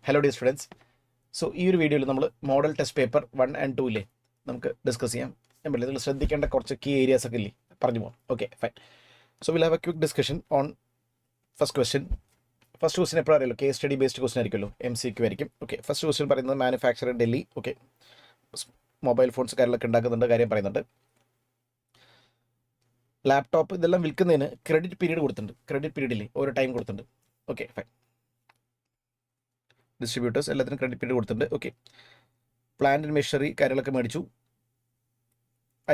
Hello dear students. So ഈ ഒരു വീഡിയോയിൽ നമ്മൾ മോഡൽ ടെസ്റ്റ് പേപ്പർ 1 and 2 നമുക്ക് ഡിസ്കസ് ചെയ്യാം. ഞാൻ പറയില്ല, നിങ്ങൾ ശ്രദ്ധിക്കേണ്ട കുറച്ച് കീ ഏരിയാസ് ഒക്കെ ഇല്ലേ പറഞ്ഞു പോകാം. Okay fine. So will have A quick discussion on first question. First question എപ്പോഴും അറിയാലോ, കേസ് സ്റ്റഡി ബേസ്ഡ് ക്വസ്റ്റ്യൻ ആയിരിക്കുമല്ലോ, MCQ ആയിരിക്കും. ഓക്കെ, ഫസ്റ്റ് ക്വസ്റ്റ്യൻ പറയുന്നത് manufacturer Delhi. Okay, mobile phones കാര്യങ്ങളൊക്കെ ഉണ്ടാക്കുന്നുണ്ട്, കാര്യം പറയുന്നുണ്ട്. ലാപ്ടോപ്പ് ഇതെല്ലാം വിൽക്കുന്നതിന് ക്രെഡിറ്റ് പീരീഡ് കൊടുത്തിട്ടുണ്ട്. ക്രെഡിറ്റ് പീരീഡിൽ ഒരു ടൈം കൊടുത്തിട്ടുണ്ട്. Okay fine. ഡിസ്ട്രിബ്യൂട്ടേഴ്സ് എല്ലാത്തിനും ക്രെഡിറ്റ് പീരീഡ് കൊടുത്തിട്ടുണ്ട്. ഓക്കെ, പ്ലാന്റ് ആൻഡ് മെഷീനറി കാര്യങ്ങളൊക്കെ മേടിച്ചു,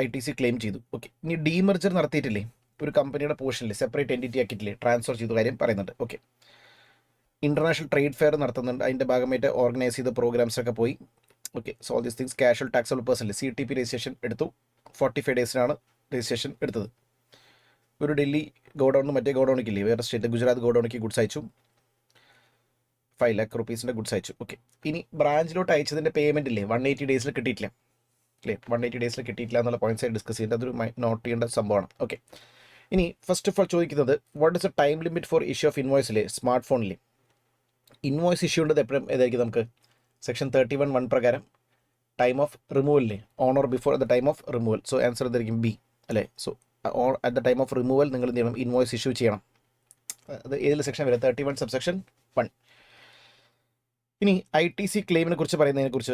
ITC ക്ലെയിം ചെയ്തു. ഓക്കെ, ഇനി ഡീമർജർ നടത്തിയിട്ടില്ലേ, ഒരു കമ്പനിയുടെ പോർഷനിൽ സെപ്പറേറ്റ് എൻറ്റിറ്റി ആക്കിയിട്ടില്ലേ ട്രാൻസ്ഫർ ചെയ്ത കാര്യം പറയുന്നുണ്ട്. ഓക്കെ, ഇൻ്റർനാഷണൽ ട്രേഡ് ഫെയർ നടത്തുന്നുണ്ട്, അതിൻ്റെ ഭാഗമായിട്ട് ഓർഗനൈസ് ചെയ്ത പ്രോഗ്രാംസ് ഒക്കെ പോയി. Okay, so all these things. Casual taxable personal CTP registration എടുത്തു. 45 ഡേയ്സിനാണ് രജിസ്ട്രേഷൻ എടുത്തത്. ഒരു ഡൽഹി ഗോഡൗണിന് മറ്റേ ഗോഡൗണിക്കില്ലേ, വേറെ സ്റ്റേറ്റ് ഗുജറാത്ത് ഗോഡൗണിക്ക് ഗുഡ്സ് അയച്ചു. 5 lakh rupees ഗുഡ്സ് അയച്ചു. ഓക്കെ, ഇനി ബ്രാഞ്ചിലോട്ട് അയച്ചതിൻ്റെ പേയ്മെൻറ്റ് ഇല്ലേ 180 ഡേയ്സിൽ കിട്ടിയിട്ടില്ല. ക്ലിയർ, 180 ഡേയ്സിൽ കിട്ടിയിട്ടില്ല എന്നുള്ള പോയിന്റ്സ് ആയി ഡിസ്കസ് ചെയ്യേണ്ടത്, അതൊരു നോട്ട് ചെയ്യേണ്ട സംഭവമാണ്. ഓക്കെ, ഇനി ഫസ്റ്റ് ഓഫ് ഓൾ ചോദിക്കുന്നത് what is a time limit for issue of ഇൻവോയ്സിലെ സ്മാർട്ട് ഫോണിൽ ഇൻവോയ്സ് ഇഷ്യൂ ഉള്ളത് എപ്പോഴും ഏതായിരിക്കും നമുക്ക് സെക്ഷൻ 31(1) പ്രകാരം ടൈം ഓഫ് റിമൂവലില്ലേ, on or before the time of removal. So answer എന്തായിരിക്കും ബി അല്ലേ. So at the time of removal നിങ്ങൾ എന്ത് ചെയ്യണം, ഇൻവോയ്സ് ഇഷ്യൂ ചെയ്യണം. അത് ഏതിൽ സെക്ഷൻ വരെ 31 സബ്സെക്ഷൻ 1. ഇനി ITC ക്ലെയിമിനെ കുറിച്ച്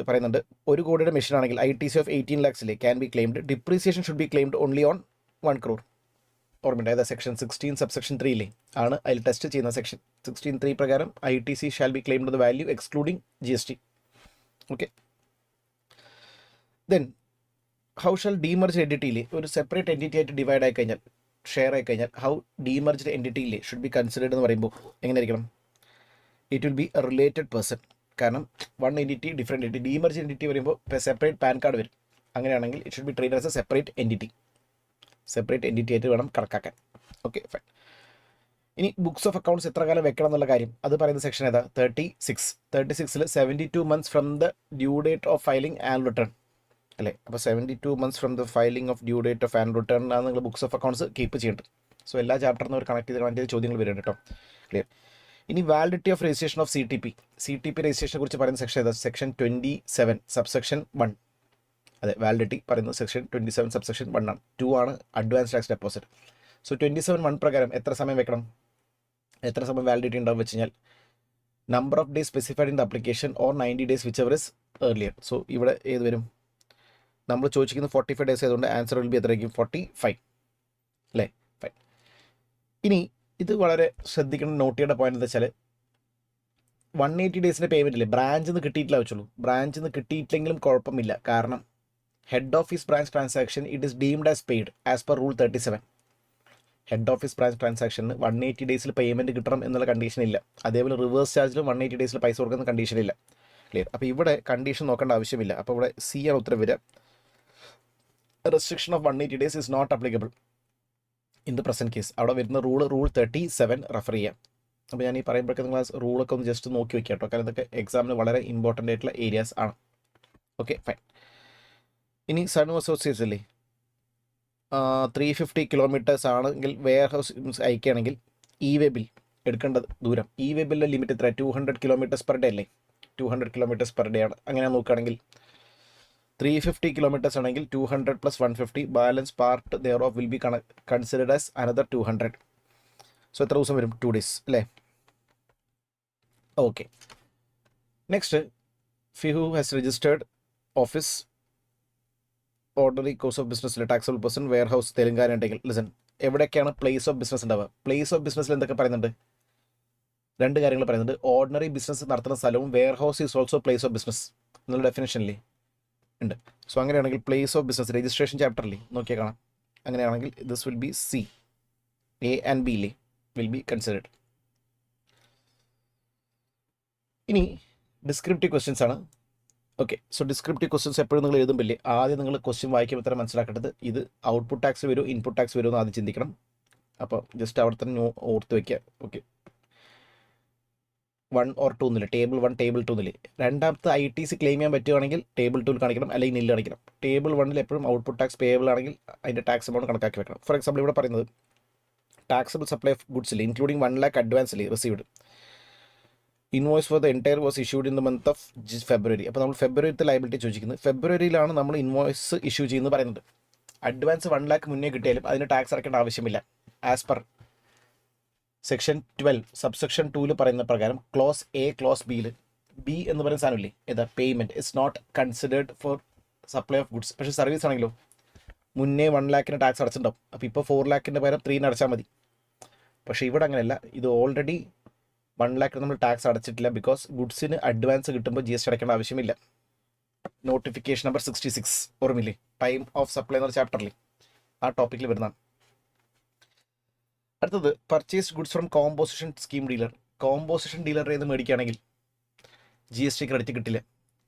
പറയുന്നുണ്ട്. 1 കോടിയുടെ മെഷീൻ ആണെങ്കിൽ ITC of 18 lakhs can be claimed. Depreciation should be claimed only on 1 crore. ഓർമ്മയുണ്ട്, അതായത് സെക്ഷൻ 16 സബ്സെക്ഷൻ 3 ആണ് അതിൽ ടെസ്റ്റ് ചെയ്യുന്ന സെക്ഷൻ 16(3) പ്രകാരം ITC shall be claimed the value excluding GST. Okay, then how shall demerge എൻറ്റിറ്റിയിൽ ഒരു separate entity ആയിട്ട് divide ആയി കഴിഞ്ഞാൽ, ഷെയർ ആയി കഴിഞ്ഞാൽ, ഹൗ ഡീമർജ്ഡ് എൻറ്റിറ്റിയിൽ ഷുഡ് ബി കൺസിഡേർഡ് എന്ന് പറയുമ്പോൾ എങ്ങനെ ആയിരിക്കണം? It will B A related person. കാരണം 1 entity different entity, demerge entity വരുമ്പോൾ സെപ്പറേറ്റ് പാൻ കാർഡ് വരും. അങ്ങനെയാണെങ്കിൽ it should be treated as A separate entity ആയിട്ട് വേണം കണക്കാക്കാൻ. Okay fine. ഇനി ബുക്സ് ഓഫ് അക്കൗണ്ട്സ് എത്ര കാലം വെക്കണം എന്നുള്ള കാര്യം അത് പറയുന്ന സെക്ഷൻ ഏതാ? 36 72 months from the due date of filing and return അല്ലേ. അപ്പോൾ 72 months from the filing of due date of and return ആണ് നിങ്ങൾ ബുക്സ് ഓഫ് അക്കൗണ്ട്സ് കീപ്പ് ചെയ്യേണ്ടത്. സോ എല്ലാ ചാപ്റ്ററിനും ഒരു കണക്ട് ചെയ്ത് ചോദ്യങ്ങൾ വരുന്നുണ്ട് കേട്ടോ. ക്ലിയർ. ഇനി validity of registration of CTP രജിസ്ട്രേഷനെ കുറിച്ച് പറയുന്ന സെക്ഷൻ ഏതാ? Section 27 subsection 1. അതെ, വാലിഡിറ്റി പറയുന്നത് സെക്ഷൻ 27 സബ്സെക്ഷൻ 1 ആണ്. 2 ആണ് അഡ്വാൻസ് ടാക്സ് ഡെപ്പോസിറ്റ്. സോ 27(1) പ്രകാരം എത്ര സമയം വെക്കണം, എത്ര സമയം വാലിഡിറ്റി ഉണ്ടാവും വെച്ച് കഴിഞ്ഞാൽ number of days specified in the application or 90 days which ever is earlier. So ഇവിടെ ഏത് വരും? നമ്മൾ ചോദിച്ചിരിക്കുന്നത് 45 days ആയതുകൊണ്ട് ആൻസർ വിൽ ബി എത്രയായിരിക്കും? 45 അല്ലേ. ഫൈൻ. ഇനി ഇത് വളരെ ശ്രദ്ധിക്കണം, നോട്ട് ചെയ്യേണ്ട പോയിന്റ് എന്താ വെച്ചാൽ 180 ഡേയ്സിൻ്റെ പേയ്മെൻറ്റ് ഇല്ലേ, ബ്രാഞ്ചിൽ നിന്ന് കിട്ടിയിട്ടില്ല വെച്ചുള്ളൂ. ബ്രാഞ്ചിൽ നിന്ന് കിട്ടിയിട്ടില്ലെങ്കിലും കുഴപ്പമില്ല, കാരണം head office branch transaction it is deemed as paid as per rule 37. Head office branch ട്രാൻസാക്ഷന് 180 ഡേയ്സിൽ പേയ്മെൻറ്റ് കിട്ടണം എന്നുള്ള കണ്ടീഷൻ ഇല്ല. അതേപോലെ റിവേഴ്സ് ചാർജിലും 180 ഡേയ്സിൽ പൈസ കൊടുക്കുന്ന കണ്ടീഷൻ ഇല്ല. ക്ലിയർ. അപ്പോൾ ഇവിടെ കണ്ടീഷൻ നോക്കേണ്ട ആവശ്യമില്ല. അപ്പോൾ ഇവിടെ C ആണ് ഉത്തരം വരിക. Restriction of 180 days is not applicable in the present case. അവിടെ വരുന്ന റൂൾ 37 റെഫർ ചെയ്യാം. അപ്പോൾ ഞാൻ ഈ പറയുമ്പോഴൊക്കെ നിങ്ങൾ റൂളൊക്കെ ഒന്ന് ജസ്റ്റ് നോക്കി വയ്ക്കുക കേട്ടോ, കാരണം ഇതൊക്കെ എക്സാമിന് വളരെ ഇമ്പോർട്ടൻ്റ് ആയിട്ടുള്ള ഏരിയാസ് ആണ്. Okay fine. ഇനി സൺ അസോസിയേറ്റ്സ് അല്ലേ, 350 kilometers ആണെങ്കിൽ വെയർ ഹൗസ് അയക്കുകയാണെങ്കിൽ വെബിൽ എടുക്കേണ്ട ദൂരം, വെബിലെ ലിമിറ്റ് എത്ര? 200 kilometers per day അല്ലേ. 200 kilometers per day ആണ്. അങ്ങനെ നോക്കുകയാണെങ്കിൽ 350 kilometers ആണെങ്കിൽ 200 + 150 balance part thereof will be considered as another 200. So എത്ര ദിവസം വരും? 2 days അല്ലേ. ഓക്കെ, നെക്സ്റ്റ് ഫിഹു has registered office ordinary course of ബിസിനസ്സിൽ taxable person warehouse Telangana ഉണ്ടെങ്കിൽ ലിസൺ, എവിടെയൊക്കെയാണ് പ്ലേസ് ഓഫ് ബിസിനസ് ഉണ്ടാവുക? പ്ലേസ് ഓഫ് ബിസിനസ്സിൽ എന്തൊക്കെ പറയുന്നുണ്ട്? 2 കാര്യങ്ങൾ പറയുന്നുണ്ട്. ഓർഡിനറി ബിസിനസ് നടത്തുന്ന സ്ഥലവും warehouse is also place of business എന്നുള്ള ഡെഫിനേഷനില്ലേ ഉണ്ട്. സോ അങ്ങനെയാണെങ്കിൽ പ്ലേസ് ഓഫ് ബിസിനസ് രജിസ്ട്രേഷൻ ചാപ്റ്ററിൽ നോക്കിയാൽ കാണാം. അങ്ങനെയാണെങ്കിൽ this will B C. A and B will be considered. ഇനി ഡിസ്ക്രിപ്റ്റീവ് ക്വസ്റ്റ്യൻസ് ആണ്. ഓക്കെ, സോ ഡിസ്ക്രിപ്റ്റീവ് ക്വസ്റ്റ്യൻസ് എപ്പോഴും നിങ്ങൾ എഴുതുമ്പില്ലേ, ആദ്യം നിങ്ങൾ ക്വസ്റ്റ്യൻ വായിക്കുമ്പോൾ തന്നെ മനസ്സിലാക്കേണ്ടത് ഇത് ഔട്ട്പുട്ട് ടാക്സ് വരുമോ ഇൻപുട്ട് ടാക്സ് വരുമോ എന്ന് ആദ്യം ചിന്തിക്കണം. അപ്പോൾ ജസ്റ്റ് അവിടെ തന്നെ ഓർത്ത് വയ്ക്കുക. ഓക്കെ, 1 or 2 എന്നില്ല, ടേബിൾ 1 ടേബിൾ 2 എന്നില്ല. രണ്ടാമത്തെ ITC ക്ലെയിം ചെയ്യാൻ പറ്റുകയാണെങ്കിൽ ടേബിൾ 2 കാണിക്കണം, അല്ലെങ്കിൽ നില്ല് കാണിക്കണം. ടേബിൾ 1 എപ്പോഴും ഔട്ട്പുട്ട് ടാക്സ് പേയബിൾ ആണെങ്കിൽ അതിൻ്റെ ടാക്സ് എമൗണ്ട് കണക്കാക്കി വെക്കണം. ഫോർ എക്സാമ്പിൾ ഇവിടെ പറയുന്നത് ടാക്സബിൾ സപ്ലൈ ഓഫ് ഗുഡ്സിൽ ഇൻക്ലൂഡിംഗ് 1 lakh അഡ്വാൻസിൽ received invoice for the entire was issued in the month of February. അപ്പോൾ നമ്മൾ ഫെബ്രുവരിത്തെ ലയബിലിറ്റി ചോദിക്കുന്നത്, ഫെബ്രുവരിയിലാണ് നമ്മൾ ഇൻവോയ്സ് ഇഷ്യൂ ചെയ്യുന്നത് പറയുന്നത്. അഡ്വാൻസ് 1 lakh മുന്നേ കിട്ടിയാലും അതിന് ടാക്സ് അടയ്ക്കേണ്ട ആവശ്യമില്ല. ആസ് പെർ സെക്ഷൻ 12 സബ്സെക്ഷൻ 2 പറയുന്ന പ്രകാരം ക്ലോസ് എ ക്ലോസ് ബിയിൽ ബി എന്ന് പറയുന്ന സാധനമില്ലേ, ഏതാ payment is not considered for supply of goods. പക്ഷേ സർവീസ് ആണെങ്കിലോ മുന്നേ 1 lakh ടാക്സ് അടച്ചിട്ടുണ്ടാവും. അപ്പോൾ ഇപ്പോൾ 4 lakh പകരം 3 അടച്ചാൽ മതി. പക്ഷേ ഇവിടെ അങ്ങനെയല്ല, ഇത് ഓൾറെഡി 1 lakh നമ്മൾ ടാക്സ് അടച്ചിട്ടില്ല. ബിക്കോസ് ഗുഡ്സിന് അഡ്വാൻസ് കിട്ടുമ്പോൾ GST അടയ്ക്കേണ്ട ആവശ്യമില്ല. നോട്ടിഫിക്കേഷൻ നമ്പർ 66 ഓർമ്മയില്ലേ, ടൈം ഓഫ് സപ്ലൈ എന്ന ചാപ്റ്ററിൽ ആ ടോപ്പിക്കിൽ വരുന്നതാണ്. അടുത്തത് purchase goods from composition scheme dealer. Composition ഡീലറിൽ നിന്ന് മേടിക്കുകയാണെങ്കിൽ GST ക്രെഡിറ്റ് കിട്ടില്ല.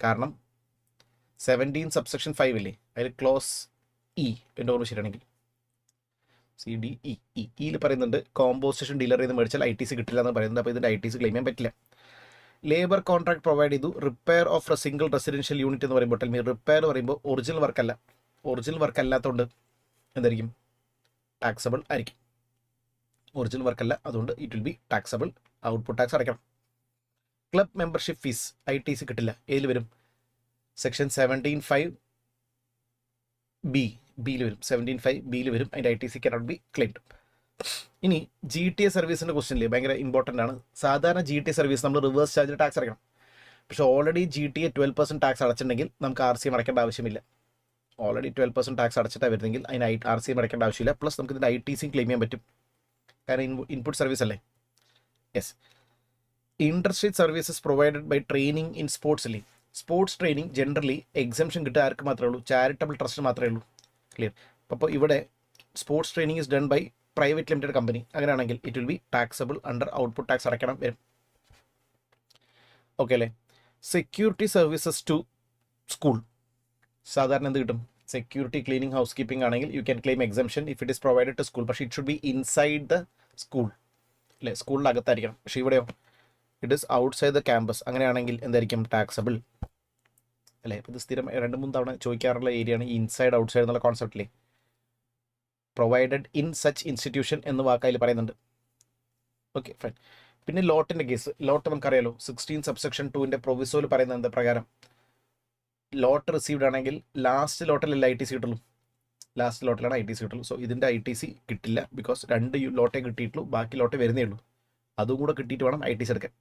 കാരണം 17 സബ്സെക്ഷൻ 5 ഇല്ലേ, അതിൽ ക്ലോസ് ഇ എൻ്റെ ഓർമ്മ ശരിയാണെങ്കിൽ CDEയിൽ പറയുന്നുണ്ട് കോമ്പോസിഷൻ ഡീലറിൽ നിന്ന് മേടിച്ചാൽ ITC കിട്ടില്ല എന്ന് പറയുന്നുണ്ട്. അപ്പോൾ ഇതിൻ്റെ ITC ക്ലെയിം ചെയ്യാൻ പറ്റില്ല. ലേബർ കോൺട്രാക്ട് പ്രൊവൈഡ് ചെയ്തു. Repair of A single residential unit എന്ന് പറയുമ്പോൾ റിപ്പയർ പറയുമ്പോൾ ഒറിജിനൽ വർക്കല്ല. ഒറിജിനൽ വർക്ക് അല്ലാത്തതുകൊണ്ട് എന്തായിരിക്കും, ടാക്സബിൾ ആയിരിക്കും. ഒറിജിനൽ വർക്കല്ല, അതുകൊണ്ട് it will be taxable. Output tax അടയ്ക്കണം. ക്ലബ് മെമ്പർഷിപ്പ് ഫീസ് ITC കിട്ടില്ല. ഏതിൽ വരും, സെക്ഷൻ 17(5)B ബിയിൽ വരും. 17(5)Bയിൽ വരും. അതിൻ്റെ ITC cannot be claimed. ഇനി GTA സർവീസിൻ്റെ ക്വസ്റ്റ്യനിൽ ഭയങ്കര ഇമ്പോർട്ടൻ്റ് ആണ്. സാധാരണ GTA സർവീസ് നമ്മൾ റിവേഴ്സ് ചാർജിൽ ടാക്സ് അടയ്ക്കണം. പക്ഷേ ഓൾറെഡി GTA 12% ടാക്സ് അടച്ചിട്ടുണ്ടെങ്കിൽ നമുക്ക് RCM അടയ്ക്കേണ്ട ആവശ്യമില്ല. ഓൾറെഡി 12% ടാക്സ് അടച്ചിട്ടാണ് വരുന്നെങ്കിൽ അതിന് RCM അടയ്ക്കേണ്ട ആവശ്യമില്ല. പ്ലസ് നമുക്ക് ഇതിൻ്റെ ITC ക്ലെയിം ചെയ്യാൻ പറ്റും. കാരണം ഇൻപുട്ട് സർവീസ് അല്ലേ. Yes. Industrial services provided by training in sports ഇല്ലേ, സ്പോർട്സ് ട്രെയിനിങ് ജനറലി എക്സംഷൻ കിട്ടുക ആർക്ക് മാത്രമേ ഉള്ളൂ, ചാരിറ്റബിൾ ട്രസ്റ്റ് മാത്രമേ ഉള്ളൂ. ക്ലിയർ. അപ്പോൾ ഇവിടെ sports training is done by private limited company. അങ്ങനെയാണെങ്കിൽ it will be taxable under output tax അടയ്ക്കണം വരും. ഓക്കെ അല്ലേ. സെക്യൂരിറ്റി സർവീസസ് ടു സ്കൂൾ സാധാരണ എന്ത് കിട്ടും, സെക്യൂരിറ്റി ക്ലീനിങ് ഹൗസ് കീപ്പിംഗ് ആണെങ്കിൽ you can claim exemption if it is provided to school. പക്ഷേ it should be inside the school അല്ലേ, സ്കൂളിൻ്റെ അകത്തായിരിക്കണം. പക്ഷേ ഇവിടെയോ it is outside the campus. അങ്ങനെയാണെങ്കിൽ എന്തായിരിക്കും, ടാക്സബിൾ അല്ലേ. ഇത് സ്ഥിരം 2-3 തവണ ചോദിക്കാറുള്ള ഏരിയയാണ് ഇൻസൈഡ് ഔട്ട്സൈഡ് എന്നുള്ള കോൺസെപ്റ്റിലെ. പ്രൊവൈഡഡ് ഇൻ സച്ച് ഇൻസ്റ്റിറ്റ്യൂഷൻ എന്ന് വാക്കതിൽ പറയുന്നുണ്ട്. Okay fine. പിന്നെ ലോട്ടിൻ്റെ കേസ്. ലോട്ട് നമുക്കറിയാലോ 16 സബ്സെക്ഷൻ 2 പ്രൊവിസോയിൽ പറയുന്നത് എന്താ പ്രകാരം, ലോട്ട് റിസീവ്ഡ് ആണെങ്കിൽ ലാസ്റ്റ് ലോട്ടിലല്ല ITC കിട്ടുള്ളൂ. ലാസ്റ്റ് ലോട്ടിലാണ് ITC കിട്ടുള്ളൂ. സോ ഇതിൻ്റെ ITC കിട്ടില്ല. ബിക്കോസ് 2 ലോട്ടേ കിട്ടിയിട്ടുള്ളൂ, ബാക്കി ലോട്ടേ വരുന്നേ ഉള്ളൂ. അതും കൂടെ കിട്ടിയിട്ട് വേണം ITC എടുക്കാൻ.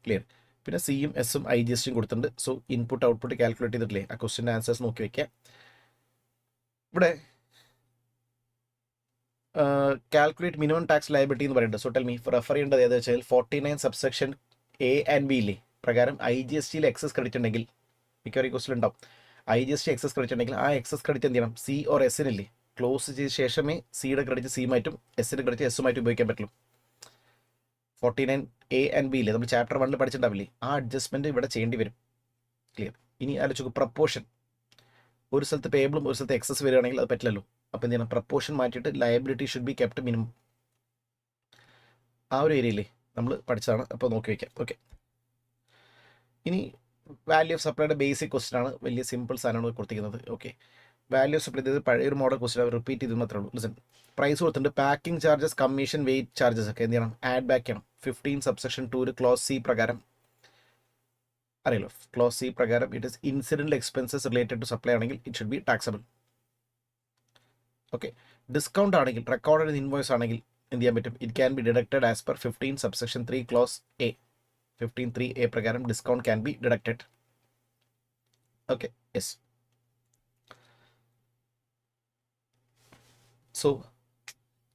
ക്ലിയർ. പിന്നെ Cയും Sഉം IGSTയും കൊടുത്തിട്ടുണ്ട്. സോ ഇൻപുട്ട് ഔട്ട്പുട്ട് കാൽക്കുലേറ്റ് ചെയ്തിട്ടില്ലേ, ആ ക്വസ്റ്റിൻ്റെ ആൻസേഴ്സ് നോക്കി വയ്ക്കുക. ഇവിടെ കാൽക്കുലേറ്റ് മിനിമം ടാക്സ് ലയബിലിറ്റി എന്ന് പറയുന്നുണ്ട്. സോ ടെൽ മീ, റെഫർ ചെയ്യേണ്ടത് ഏതാ വെച്ചാൽ 49 സബ്സെക്ഷൻ A and B ഇല്ലേ പ്രകാരം IGSTയിൽ എക്സസ് ക്രെഡിറ്റ് ഉണ്ടെങ്കിൽ, മിക്കവാറും ക്വസ്റ്റിൽ ഉണ്ടാവും, IGST എക്സസ് ക്രെഡിറ്റ് ഉണ്ടെങ്കിൽ ആ എക്സസ് ക്രെഡിറ്റ് എന്ത് ചെയ്യണം, C or Sനില്ലേ ക്ലോസ് ചെയ്ത ശേഷമേ സിയുടെ ക്രെഡിറ്റ് സിയുമായിട്ടും എസിൻ്റെ ക്രെഡിറ്റ് എസുമായിട്ടും ഉപയോഗിക്കാൻ പറ്റുള്ളൂ. 49 A and B ഇല്ലേ നമ്മൾ ചാപ്റ്റർ 1 പഠിച്ചിട്ടുണ്ടാവില്ലേ, ആ അഡ്ജസ്റ്റ്മെൻറ്റ് ഇവിടെ ചെയ്യേണ്ടി വരും. ക്ലിയർ. ഇനി ആലോചിക്കുക, പ്രപ്പോർഷൻ ഒരു സ്ഥലത്ത് പേബിളും ഒരു സ്ഥലത്ത് എക്സസ് വരികയാണെങ്കിൽ അത് പറ്റില്ലല്ലോ. അപ്പോൾ എന്ത് ചെയ്യണം, പ്രപ്പോർഷൻ മാറ്റിയിട്ട് liability should be kept minimum. ആ ഒരു ഏരിയയില്ലേ നമ്മൾ പഠിച്ചതാണ്. അപ്പോൾ നോക്കി വയ്ക്കാം. ഓക്കെ. ഇനി വാല്യൂ ഓഫ് സപ്ലൈയുടെ ബേസിക് ക്വസ്റ്റൻ ആണ്. വലിയ സിമ്പിൾ സാധനമാണ് കൊടുത്തിരിക്കുന്നത്. ഓക്കെ. വാല്യൂ ഓഫ് സപ്ലൈ ഇത് പഴയൊരു മോഡൽ ക്വസ്റ്റൻ അവർ റിപ്പീറ്റ് ചെയ്ത് മാത്രമേ ഉള്ളൂ. ലിസൺ, പ്രൈസ് കൊടുത്തിട്ടുണ്ട്. Packing charges, commission, weight charges ഒക്കെ എന്ത് ചെയ്യണം, ആഡ് ബാക്ക് ചെയ്യണം. 15 സബ്സെക്ഷൻ 2 ക്ലോസ് C പ്രകാരം അറിയാലോ, ക്ലോസ് C പ്രകാരം it is incidental expenses related to supply ആണെങ്കിൽ it should be taxable. Okay. Discount ആണെങ്കിൽ, റെക്കോർഡഡ് ഇൻവോയ്സ് ആണെങ്കിൽ എന്ത് ചെയ്യാൻ പറ്റും, it can be deducted as per 15 subsection 3 clause A. 15(3)A പ്രകാരം discount can be deducted. Okay. Yes. So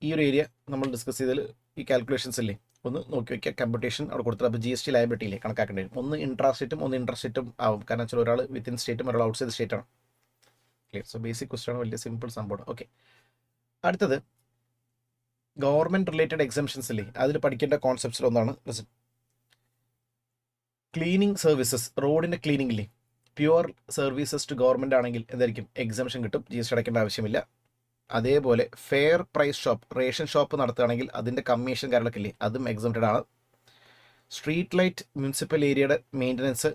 ഈ ഒരു area നമ്മൾ ഡിസ്കസ് ചെയ്തതിൽ ഈ കാൽക്കുലേഷൻസ് ഇല്ലേ ഒന്ന് നോക്കി വയ്ക്കുക. കമ്പ്യൂട്ടേഷൻ അവിടെ കൊടുത്തത്. അപ്പോൾ GST ലയബിലിറ്റിയില്ലേ കണക്കാക്കേണ്ടി വരും. ഒന്ന് ഇൻട്രാ സ്റ്റേറ്റും ഒന്ന് ഇൻട്രാ സ്റ്റേറ്റും ആവും. കാരണം വെച്ചാൽ ഒരാൾ വിത്തിൻ സ്റ്റേറ്റും ഒരാൾ ഔട്ട്സൈഡ് സ്റ്റേറ്റാണ്. ക്ലിയർ. സോ ബേസിക് ക്വസ്റ്റൻ ആണ്, വലിയ സിമ്പിൾ സംഭവമാണ്. ഓക്കെ. അടുത്തത് ഗവൺമെൻറ് റിലേറ്റഡ് എക്സംഷൻസ് ഇല്ലേ, അതിൽ പഠിക്കേണ്ട കോൺസെപ്റ്റ്സിൽ ഒന്നാണ് ക്ലീനിങ് സർവീസസ്. റോഡിൻ്റെ ക്ലീനിങ് ഇല്ലേ, പ്യുവർ സർവീസസ് ടു ഗവൺമെൻറ് ആണെങ്കിൽ എന്തായിരിക്കും, എക്സംഷൻ കിട്ടും, GST അടയ്ക്കേണ്ട ആവശ്യമില്ല. അതേപോലെ fair price shop, ration shop നടത്തുകയാണെങ്കിൽ അതിൻ്റെ കമ്മീഷൻ കാര്യങ്ങളൊക്കെ ഇല്ലേ, അതും എക്സംപ്റ്റഡ് ആണ്. സ്ട്രീറ്റ് ലൈറ്റ് മുനിസിപ്പൽ ഏരിയയുടെ മെയിൻ്റനൻസ്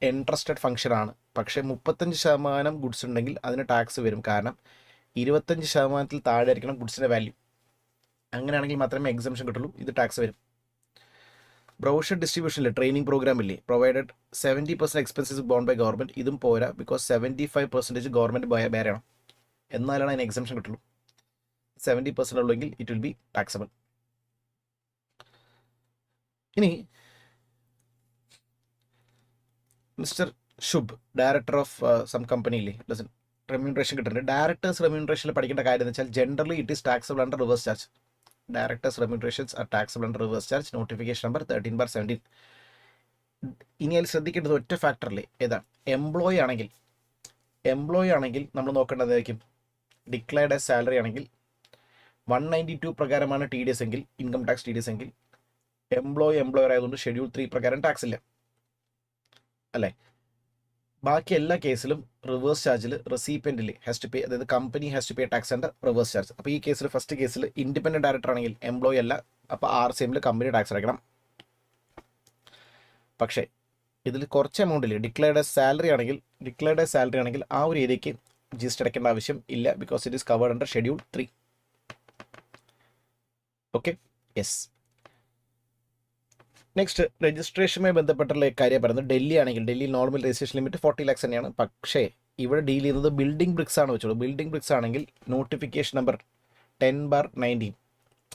ഇൻട്രസ്റ്റഡ് ഫംഗ്ഷൻ ആണ്. പക്ഷേ 35% ഗുഡ്സ് ഉണ്ടെങ്കിൽ അതിന് ടാക്സ് വരും. കാരണം 25% താഴെ ആയിരിക്കണം ഗുഡ്സിൻ്റെ വാല്യൂ. അങ്ങനെയാണെങ്കിൽ മാത്രമേ എക്സംഷൻ കിട്ടുള്ളൂ. ഇത് ടാക്സ് വരും. ബ്രൗഷർ ഡിസ്ട്രിബ്യൂഷനിൽ ട്രെയിനിങ് പ്രോഗ്രാം ഇല്ലേ, provided 70% expenses borne by government, ഇതും പോരാ, ബിക്കോസ് 75% ഗവൺമെൻറ് ബെയർ ചെയ്യണം, എന്നാലാണ് അതിന് എക്സംഷൻ കിട്ടുള്ളൂ. 70% ഉള്ളെങ്കിൽ ഇറ്റ് വിൽ ബി ടാക്സബിൾ. ഇനി mister Shubh, director of some കമ്പനിയില്ലേ, ലിസൺ, റെമ്യൂണറേഷൻ കിട്ടുന്നുണ്ട്. ഡയറക്ടേഴ്സ് റെമ്യൂണറേഷനിൽ പഠിക്കേണ്ട കാര്യം എന്ന് വെച്ചാൽ generally it is taxable under reverse charge. Directors remunerations are taxable under reverse charge, notification number 13/17. ഇനി അതിൽ ശ്രദ്ധിക്കേണ്ടത് ഒറ്റ ഫാക്ടറില്ലേ, ഏതാണ്? എംപ്ലോയി ആണെങ്കിൽ നമ്മൾ നോക്കേണ്ടതായിരിക്കും ഡിക്ലെയർഡ് ആസ് സാലറി ആണെങ്കിൽ 192 പ്രകാരമാണ് ടി ഡി എസ് എങ്കിൽ, income tax T D S എങ്കിൽ, എംപ്ലോയർ ആയതുകൊണ്ട് ഷെഡ്യൂൾ 3 പ്രകാരം ടാക്സ് ഇല്ല അല്ലേ. ബാക്കി എല്ലാ കേസിലും റിവേഴ്സ് ചാർജിൽ റെസിപ്പിയന്റിൽ ഹാസ് ടു പേ, അതായത് company has to pay tax and reverse charge. അപ്പോൾ ഈ കേസിൽ ഫസ്റ്റ് കേസിൽ ഇൻഡിപെൻഡന്റ് ഡയറക്ടർ ആണെങ്കിൽ എംപ്ലോയി അല്ല, അപ്പോൾ RCMൽ കമ്പനി ടാക്സ് അടയ്ക്കണം. പക്ഷേ ഇതിൽ കുറച്ച് എമൗണ്ടിൽ ഡിക്ലെയർഡ് സാലറി ആണെങ്കിൽ ആ ഒരു ഏരിയയ്ക്ക് ജിഎസ്ടി അടയ്ക്കേണ്ട ആവശ്യം ഇല്ല, because it is covered under schedule 3. Okay, yes. Next രജിസ്ട്രേഷനുമായി ബന്ധപ്പെട്ടുള്ള കാര്യം പറയുന്നത് Delhi normal registration limit 40 lakhs തന്നെയാണ്. പക്ഷേ ഇവിടെ ഡീൽ ചെയ്യുന്നത് ബിൽഡിംഗ് ബ്രിക്സ് ആണ് വെച്ചോളൂ. ബിൽഡിംഗ് ബ്രിക്സ് ആണെങ്കിൽ നോട്ടിഫിക്കേഷൻ നമ്പർ 10/19,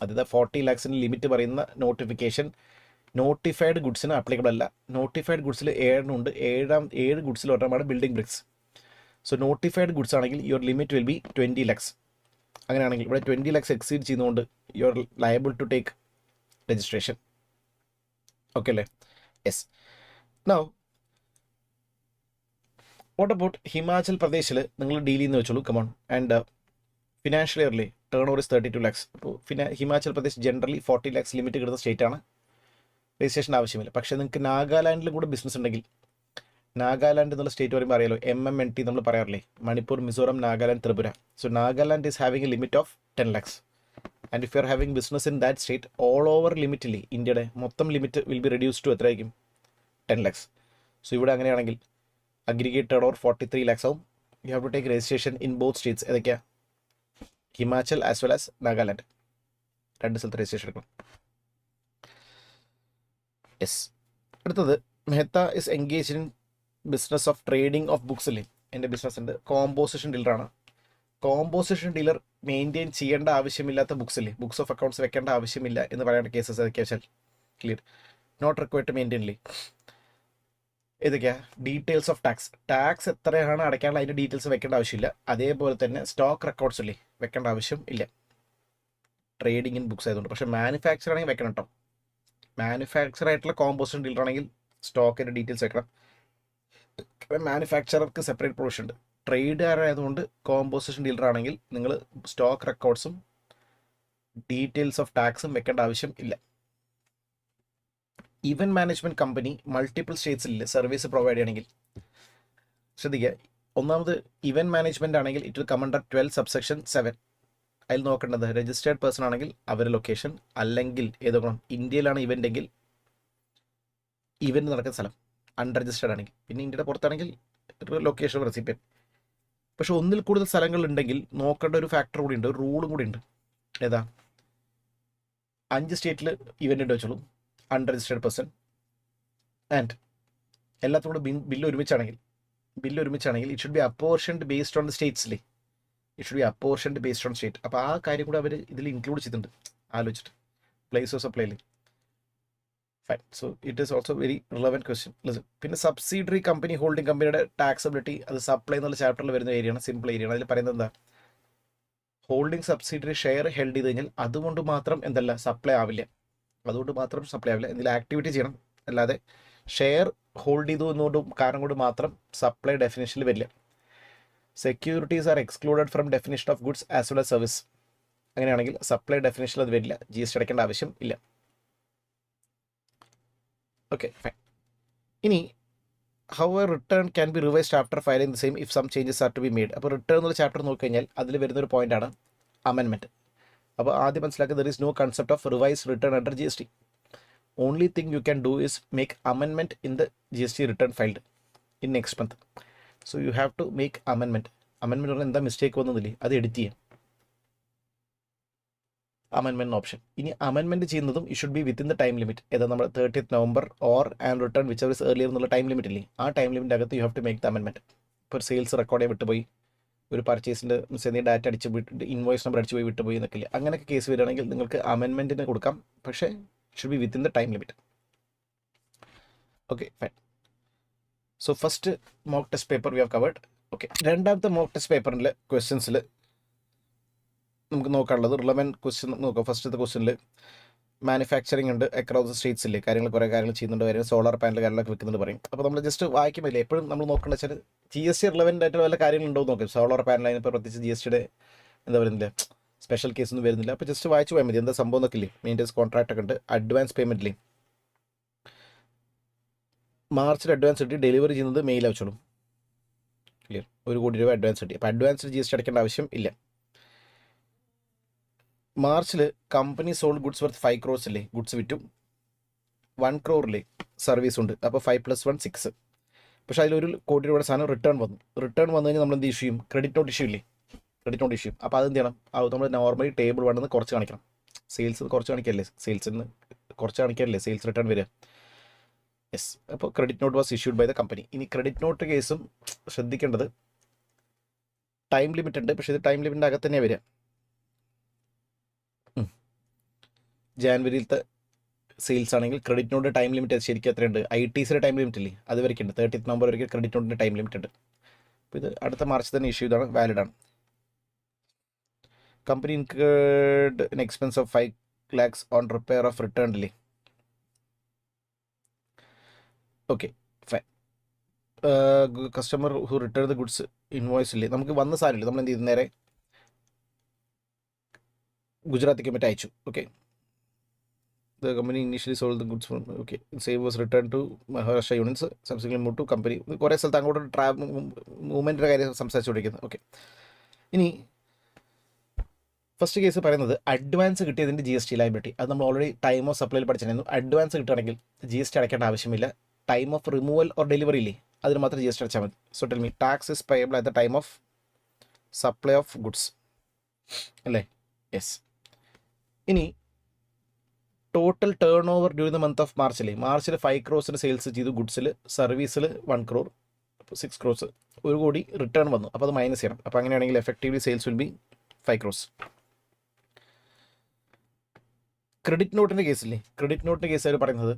അതായത് 40 lakhsന് ലിമിറ്റ് പറയുന്ന നോട്ടിഫിക്കേഷൻ നോട്ടിഫൈഡ് ഗുഡ്സിന് അപ്ലിക്കബിൾ അല്ല. നോട്ടിഫൈഡ് ഗുഡ്സിൽ 7 ഉണ്ട്, 7 ഗുഡ്സിൽ ഒരെണ്ണമാണ് building bricks. So notified goods ആണെങ്കിൽ your limit will be 20 lakhs. അങ്ങനെയാണെങ്കിൽ ഇവിടെ 20 lakhs എക്സീഡ് ചെയ്യുന്നതുകൊണ്ട് you are liable to take registration. Okay അല്ലേ? Yes. Now what about Himachal പ്രദേശിൽ നിങ്ങൾ ഡീൽ ചെയ്യുന്ന വെച്ചോളൂ, come on. And financial yearly turnover is 32 lakhs. അപ്പോൾ Himachal Pradesh generally 40 lakhs limit കിട്ടുന്ന സ്റ്റേറ്റ് ആണ്, രജിസ്ട്രേഷൻ ആവശ്യമില്ല. പക്ഷേ നിങ്ങൾക്ക് നാഗാലാൻഡിലും കൂടെ ബിസിനസ് ഉണ്ടെങ്കിൽ, നാഗാലാൻഡ് എന്നുള്ള സ്റ്റേറ്റ് പറയുമ്പോൾ അറിയാലോ, MMNT നമ്മൾ പറയാറില്ലേ, Manipur, Mizoram, Nagaland, Tripura. So Nagaland is having a limit of 10 lakhs. And if you are having business in that state, all over ലിമിറ്റില്ലേ, ഇന്ത്യയുടെ മൊത്തം limit will be reduce to എത്രയായിരിക്കും? 10 lakhs. സോ ഇവിടെ അങ്ങനെയാണെങ്കിൽ അഗ്രിഗേറ്റ് ടേൺ ഓവർ 43 lakhs ആവും. You have to take registration in both states. ഏതൊക്കെയാണ്? Himachal as well as Nagaland. 2 സ്ഥലത്ത് registration എടുക്കണം. യെസ്. അടുത്തത്, Mehta is engage in business of trading of books അല്ലേ. എൻ്റെ ബിസിനസ് ഉണ്ട്, കോമ്പോസിഷൻ ഡീലറാണ്. കോമ്പോസിഷൻ ഡീലർ മെയിൻറ്റെയിൻ ചെയ്യേണ്ട ആവശ്യമില്ലാത്ത ബുക്സ് അല്ലേ, ബുക്സ് ഓഫ് അക്കൗണ്ട്സ് വെക്കേണ്ട ആവശ്യമില്ല എന്ന് പറയേണ്ട കേസസ് ഏതൊക്കെയാ വെച്ചാൽ clear, not required to maintain അല്ലേ. ഏതൊക്കെയാ? ഡീറ്റെയിൽസ് ഓഫ് ടാക്സ് എത്രയാണ് അടയ്ക്കാനുള്ള അതിൻ്റെ ഡീറ്റെയിൽസ് വെക്കേണ്ട ആവശ്യമില്ല. അതേപോലെ തന്നെ സ്റ്റോക്ക് റെക്കോർഡ്സ് അല്ലേ, വെക്കേണ്ട ആവശ്യം ഇല്ല, ട്രേഡിംഗ് ഇൻ ബുക്സ് ആയതുകൊണ്ട്. പക്ഷേ മാനുഫാക്ചർ ആണെങ്കിൽ വെക്കണം കേട്ടോ. മാനുഫാക്ചർ ആയിട്ടുള്ള കോമ്പോസിഷൻ ഡീലർ ആണെങ്കിൽ സ്റ്റോക്കിൻ്റെ ഡീറ്റെയിൽസ് വെക്കണം. മാനുഫാക്ചറർക്ക് സെപ്പറേറ്റ് പ്രൊവിഷൻ ഉണ്ട്. ട്രേഡർ ആയതുകൊണ്ട് കോമ്പോസിഷൻ ഡീലർ ആണെങ്കിൽ നിങ്ങൾ സ്റ്റോക്ക് റെക്കോർഡ്സും ഡീറ്റെയിൽസ് ഓഫ് ടാക്സും വെക്കേണ്ട ആവശ്യം ഇല്ല. ഇവന്റ് മാനേജ്മെന്റ് കമ്പനി മൾട്ടിപ്പിൾ സ്റ്റേറ്റ്സിൽ സർവീസ് പ്രൊവൈഡ് ചെയ്യണമെങ്കിൽ ശ്രദ്ധിക്കുക. ഒന്നാമത് ഇവന്റ് മാനേജ്മെന്റ് ആണെങ്കിൽ it will come under 12 subsection 7. അതിൽ നോക്കേണ്ടത് രജിസ്റ്റേർഡ് പേഴ്സൺ ആണെങ്കിൽ അവരുടെ ലൊക്കേഷൻ, അല്ലെങ്കിൽ ഏതൊക്കെ ഇന്ത്യയിലാണ് ഇവന്റ് എങ്കിൽ ഇവന്റ് നടക്കുന്ന സ്ഥലം, അൺരജിസ്റ്റേർഡ് ആണെങ്കിൽ. പിന്നെ ഇന്ത്യയുടെ പുറത്താണെങ്കിൽ ലൊക്കേഷൻ റെസിപ്പിയൻ. പക്ഷെ ഒന്നിൽ കൂടുതൽ സ്ഥലങ്ങൾ ഉണ്ടെങ്കിൽ നോക്കേണ്ട ഒരു ഫാക്ടർ കൂടി ഉണ്ട്, ഒരു റൂളും കൂടി ഉണ്ട്. ഏതാ? 5 സ്റ്റേറ്റിൽ ഇവന്റ് ഉണ്ട് വെച്ചോളൂ, അൺരജിസ്റ്റേർഡ് പേഴ്സൺ. ആൻഡ് എല്ലാത്തും കൂടെ ബില്ല് ഒരുമിച്ചാണെങ്കിൽ it should be apportioned based on the സ്റ്റേറ്റ്സിലെ, it should be apportioned based on state. അപ്പോൾ ആ കാര്യം കൂടെ അവർ ഇതിൽ ഇൻക്ലൂഡ് ചെയ്തിട്ടുണ്ട്, ആലോചിച്ചിട്ട്. പ്ലേസ് ഓഫ് സപ്ലൈയിൽ fine. So it is also very relevant question. പിന്നെ സബ്സിഡറി കമ്പനി, ഹോൾഡിംഗ് കമ്പനിയുടെ ടാക്സബിലിറ്റി, അത് സപ്ലൈ എന്നുള്ള ചാപ്റ്ററിൽ വരുന്ന ഏരിയയാണ്, സിമ്പിൾ ഏരിയയാണ്. അതിൽ പറയുന്നത് എന്താ? ഹോൾഡിംഗ് സബ്സിഡറി ഷെയർ ഹെൽഡ് ചെയ്ത് കഴിഞ്ഞാൽ അതുകൊണ്ട് മാത്രം എന്തല്ല സപ്ലൈ ആവില്ല, എന്തെങ്കിലും ആക്ടിവിറ്റി ചെയ്യണം. അല്ലാതെ ഷെയർ ഹോൾഡ് ചെയ്തു എന്നുകൊണ്ടും കാരണം കൊണ്ട് മാത്രം സപ്ലൈ ഡെഫിനേഷനിൽ വരില്ല. Securities are excluded from definition of goods as well as service. അങ്ങനെയാണെങ്കിൽ സപ്ലൈ ഡെഫിനേഷനിൽ അത് വരില്ല, GST അടയ്ക്കേണ്ട ആവശ്യം ഇല്ല. Okay, fine. ഇനി how a return can be revised after filing the same if some changes are to be made. അപ്പോൾ return എന്നുള്ള ചാപ്റ്റർ നോക്കിക്കഴിഞ്ഞാൽ അതിൽ വരുന്നൊരു പോയിന്റാണ് അമെൻമെൻറ്റ്. അപ്പോൾ ആദ്യം മനസ്സിലാക്കുക, there is no concept of revise return under GST. Only thing you can do is make amendment in the GST return filed in next month. So you have to make amendment പറഞ്ഞാൽ എന്താ mistake വന്നതില്ലേ അത് edit ചെയ്യാം. Amendment option. ഇനി amendment ചെയ്യുന്നതും ഇ should be within the time limit. ഏതാ നമ്മൾ 30th November or and return whichever is earlier എന്നുള്ള ടൈം ലിമിറ്റ് ഇല്ലേ, ആ ടൈം ലിമിറ്റ് അകത്ത് you have to make the amendment. ഇപ്പോൾ ഒരു സെയിൽസ് റെക്കോർഡ് ചെയ്യാൻ വിട്ടുപോയി, ഒരു പർച്ചേസിൻ്റെ എന്തെങ്കിലും ഡാറ്റ അടിച്ച് വിട്ട് ഇൻവോയ്സ് നമ്പർ അടിച്ച് പോയി വിട്ടുപോയി എന്നൊക്കെ ഇല്ല, അങ്ങനെയൊക്കെ കേസ് വരികയാണെങ്കിൽ നിങ്ങൾക്ക് അമെൻമെൻറ്റിന് കൊടുക്കാം, പക്ഷേ should be within the time limit. Okay fine. So first mock test paper we have covered. Okay, രണ്ടാമത്തെ മോക്ക് ടെസ്റ്റ് പേപ്പറിൻ്റെ ക്വസ്റ്റ്യൻസിൽ നമുക്ക് നോക്കാനുള്ളത് റിലവൻറ്റ് ക്വസ്റ്റ്യൻ നോക്കാം. ഫസ്റ്റത്തെ ക്വസ്റ്റ്യനിൽ മാനുഫാക്ചറിങ് ഉണ്ട്, അക്രോസ് സ്റ്റേറ്റ്സ് ഇല്ലേ, കുറേ കാര്യങ്ങൾ ചെയ്യുന്നുണ്ട്, കാര്യം സോളാർ പാനൽ കാര്യങ്ങളൊക്കെ വെക്കുന്നുണ്ട് പറയും. അപ്പോൾ നമ്മൾ ജസ്റ്റ് വായിക്കുമ്പോൾ എപ്പോഴും നമ്മൾ നോക്കേണ്ടത് വെച്ചാൽ GST റിലവൻ്റ് ആയിട്ട് വല്ല കാര്യങ്ങളുണ്ടോ എന്ന് നോക്കും. സോളാർ പാനൽ അതിനിപ്പോൾ പ്രത്യേകിച്ച് GSTയുടെ എന്താ പറയുന്നില്ല, സ്പെഷ്യൽ കേസ് ഒന്നും വരുന്നില്ല. അപ്പോൾ ജസ്റ്റ് വായിച്ചു പോയാൽ മതി എന്താ സംഭവം എന്നൊക്കെ ഇല്ലേ. മെയിൻ്റെനൻസ് കോൺട്രാക്ട് ഒക്കെ ഉണ്ട്, അഡ്വാൻസ് പേയ്മെൻറ്റില്ലേ, മാർച്ചിൽ അഡ്വാൻസ് കിട്ടി, ഡെലിവറി ചെയ്യുന്നത് മെയിൽ അയച്ചോളും. ക്ലിയർ, 1 കോടി രൂപ അഡ്വാൻസ് കിട്ടി. അപ്പോൾ അഡ്വാൻസിൽ GST അടയ്ക്കേണ്ട ആവശ്യം ഇല്ല. മാർച്ചിൽ company sold goods worth 5 crores ഇല്ലേ, ഗുഡ്സ് വിറ്റും. 1 crore ഇല്ലേ സർവീസ് ഉണ്ട്. അപ്പോൾ 5 + 1 6. പക്ഷേ അതിലൊരു 1 കോടി രൂപയുടെ സാധനം റിട്ടേൺ വന്നു. റിട്ടേൺ വന്നു കഴിഞ്ഞാൽ നമ്മൾ എന്ത് ഇഷ്യൂ ചെയ്യും? ക്രെഡിറ്റ് നോട്ട് ഇഷ്യൂ ഇല്ലേ, ക്രെഡിറ്റ് നോട്ട് ഇഷ്യൂ. അപ്പോൾ അതെന്ത് ചെയ്യണം? നമ്മൾ നോർമലി ടേബിൾ 1 കുറച്ച് കാണിക്കണം. സെയിൽസ് കുറച്ച് കാണിക്കല്ലേ, സെയിൽസിന് കുറച്ച് കാണിക്കാറില്ലേ സെയിൽസ് റിട്ടേൺ വരിക. യെസ്, അപ്പോൾ credit note was issued by the company. ഇനി ക്രെഡിറ്റ് നോട്ട് കേസും ശ്രദ്ധിക്കേണ്ടത് ടൈം ലിമിറ്റ് ഉണ്ട്, പക്ഷേ ഇത് ടൈം ലിമിറ്റിൻ്റെ അകത്ത് തന്നെയാണ് വരിക. ജാനുവരിയിലത്തെ സെയിൽസ് ആണെങ്കിൽ ക്രെഡിറ്റ് നോട്ട് ടൈം ലിമിറ്റ് ശരിക്കും എത്രയുണ്ട്? ITCയുടെ ടൈം ലിമിറ്റ് ഇല്ലേ, അത് വരയ്ക്കുണ്ട്. 30th November വരെ ക്രെഡിറ്റ് നോട്ടിൻ്റെ ടൈം ലിമിറ്റ് ഉണ്ട്. അപ്പോൾ ഇത് അടുത്ത മാർച്ച് തന്നെ ഇഷ്യൂ ചെയ്താണ്, വാലിഡ് ആണ്. Company incurred an expense of 5 lakhs on repair of return ഇല്ലേ. Okay fine. Customer who return the goods invoice ഇല്ലേ, നമുക്ക് വന്ന സാധനമില്ലേ, നമ്മൾ എന്ത് ചെയ്തു? നേരെ ഗുജറാത്തിക്ക് മറ്റേ അയച്ചു. Okay, the company initially sold the goods from, okay, same was returned to Maharashtra units, subsequently moved to company. കുറേ സ്ഥലത്ത് അങ്ങോട്ട് മൂവ്മെൻറ്റിൻ്റെ കാര്യം സംസാരിച്ചുകൊണ്ടിരിക്കുന്നത്. ഓക്കെ, ഇനി ഫസ്റ്റ് കേസ് പറയുന്നത് അഡ്വാൻസ് കിട്ടിയതിൻ്റെ GST ലയബിലിറ്റി. അത് നമ്മൾ ഓൾറെഡി ടൈം ഓഫ് സപ്ലൈയിൽ പഠിച്ചിരുന്നു. അഡ്വാൻസ് കിട്ടുകയാണെങ്കിൽ GST അടയ്ക്കേണ്ട ആവശ്യമില്ല. Time of removal or delivery ഇല്ലേ, അതിന് മാത്രം GST അടച്ചാൽ മതി. So tell me, tax is payable at the time of supply of goods അല്ലേ. യെസ്. ഇനി total turn over during the month of മാർച്ചിൽ 5 crores സെയിൽസ് ചെയ്തു ഗുഡ്സിൽ, സർവീസിൽ 1 crore, 6 crores, 1 കോടി റിട്ടേൺ വന്നു. അപ്പോൾ അത് മൈനസ് ചെയ്യണം. അപ്പോൾ അങ്ങനെയാണെങ്കിൽ effectively sales will be 5 crores. Credit നോട്ടിൻ്റെ കേസില്ലേ, ക്രെഡിറ്റ് നോട്ടിൻ്റെ കേസ് അവർ പറയുന്നത്,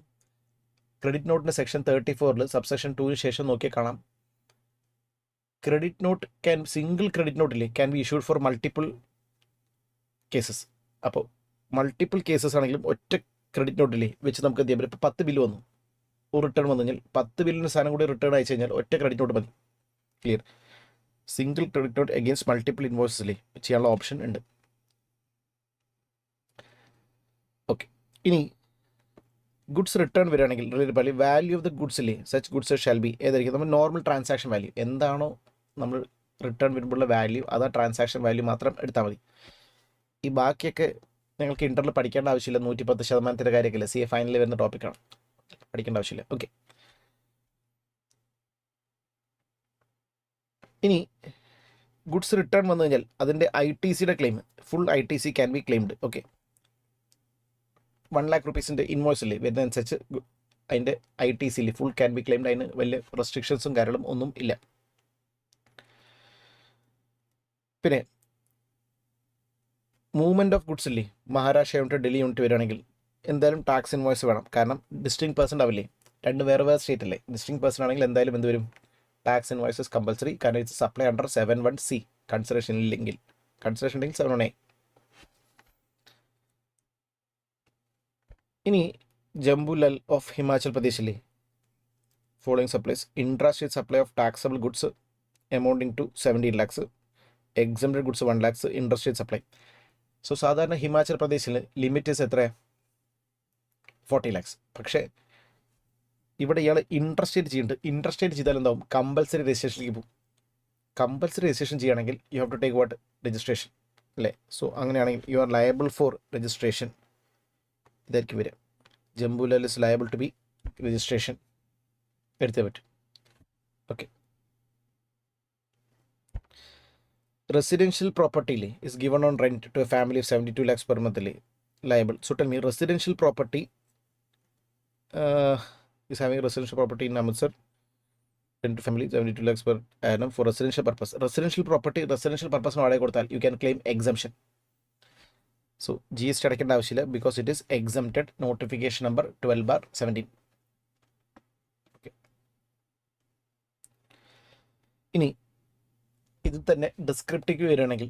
ക്രെഡിറ്റ് നോട്ടിൻ്റെ സെക്ഷൻ 34 സബ്സെക്ഷൻ 2 ശേഷം നോക്കിയാൽ കാണാം, ക്രെഡിറ്റ് നോട്ട് സിംഗിൾ ക്രെഡിറ്റ് നോട്ടില്ലേ can be issued for multiple cases. അപ്പോൾ മൾട്ടിപ്പിൾ കേസസ് ആണെങ്കിലും ഒറ്റ ക്രെഡിറ്റ് നോട്ടില്ലേ വെച്ച് നമുക്ക് എന്ത് ചെയ്യാൻ പറ്റും? ഇപ്പോൾ 10 ബില്ല് വന്നു, ഒരു റിട്ടേൺ വന്നു കഴിഞ്ഞാൽ 10 ബില്ലിന് സാധനം കൂടി റിട്ടേൺ അയച്ചു കഴിഞ്ഞാൽ ഒറ്റ ക്രെഡിറ്റ് നോട്ട് മതി. Clear. Single credit note against multiple ഇൻവോയ്സസില്ലേ ചെയ്യാനുള്ള ഓപ്ഷൻ ഉണ്ട്. ഓക്കെ, ഇനി ഗുഡ്സ് റിട്ടേൺ വരികയാണെങ്കിൽ related value of the goods ഇല്ലേ, സച്ച് ഗുഡ്സ് ഷാൽ ബി ഏതായിരിക്കും? നമ്മൾ നോർമൽ ട്രാൻസാക്ഷൻ വാല്യൂ എന്താണോ നമ്മൾ റിട്ടേൺ വരുമ്പോഴുള്ള വാല്യൂ, അത് ട്രാൻസാക്ഷൻ വാല്യൂ മാത്രം എടുത്താൽ മതി. ഈ ബാക്കിയൊക്കെ നിങ്ങൾക്ക് ഇൻ്ററിൽ പഠിക്കേണ്ട ആവശ്യമില്ല. 110% കാര്യമൊക്കെ CA ഫൈനലിൽ വരുന്ന ടോപ്പിക്കാണ്, പഠിക്കേണ്ട ആവശ്യമില്ല. ഓക്കെ, ഇനി ഗുഡ്സ് റിട്ടേൺ വന്നു കഴിഞ്ഞാൽ അതിൻ്റെ ITCയുടെ claim, full ITC can be claimed. Okay, 1 lakh rupees invoice ഇല്ലേ വരുന്നതനുസരിച്ച് അതിൻ്റെ ITC full can be claimed. അതിന് വലിയ റെസ്ട്രിക്ഷൻസും കാര്യങ്ങളും ഒന്നും ഇല്ല. പിന്നെ മൂവ്മെൻറ്റ് ഓഫ് ഗുഡ്സ് ഇല്ലേ, മഹാരാഷ്ട്ര യൂണിറ്റ് ഡൽഹി യൂണിറ്റ് വരികയാണെങ്കിൽ എന്തായാലും ടാക്സ് ഇൻവോയ്സ് വേണം. കാരണം ഡിസ്റ്റിങ് പേഴ്സൺ ആവില്ലേ, രണ്ട് വേറെ സ്റ്റേറ്റ് അല്ലേ. ഡിസ്റ്റിങ് പേഴ്സൺ ആണെങ്കിൽ എന്തായാലും എന്ത് വരും? Tax invoices compulsory. കാരണം it's supply under 71C consideration ഇല്ലെങ്കിൽ 71A. ഇനി ജംബുലാൽ ഓഫ് ഹിമാചൽ പ്രദേശിലെ following supplies intra state supply of taxable goods amounting to 17 lakhs, exempted goods 1 lakhs, intra state supply. So സാധാരണ ഹിമാചൽ പ്രദേശിൽ ലിമിറ്റ് എത്ര? 40 lakhs. പക്ഷേ ഇവിടെ ഇയാൾ ഇൻട്രസ്റ്റേറ്റ് ചെയ്യുന്നുണ്ട്. ഇൻട്രസ്റ്റേറ്റ് ചെയ്താൽ എന്താവും? കമ്പൽസറി രജിസ്ട്രേഷനിലേക്ക് പോകും. കമ്പൽസറി രജിസ്ട്രേഷൻ ചെയ്യുകയാണെങ്കിൽ you have to take what? Registration അല്ലേ. സോ അങ്ങനെയാണെങ്കിൽ you are liable for registration. ഇതായിരിക്കും വരിക. Jambulal is liable to be registration എടുത്തേ പറ്റും. Okay, residential property is given on rent to a family of 72 lakhs per month liable. So tell me, residential property is having a residential property in Amritsar, rent to family 72 lakhs per annum for residential purpose. Residential property, residential purpose you can claim exemption. So GST അടയ്ക്കേണ്ട ആവശ്യമില്ല because it is exempted. Notification number 12/17. Okay. ഇനി ഇത് തന്നെ descriptive വരികയാണെങ്കിൽ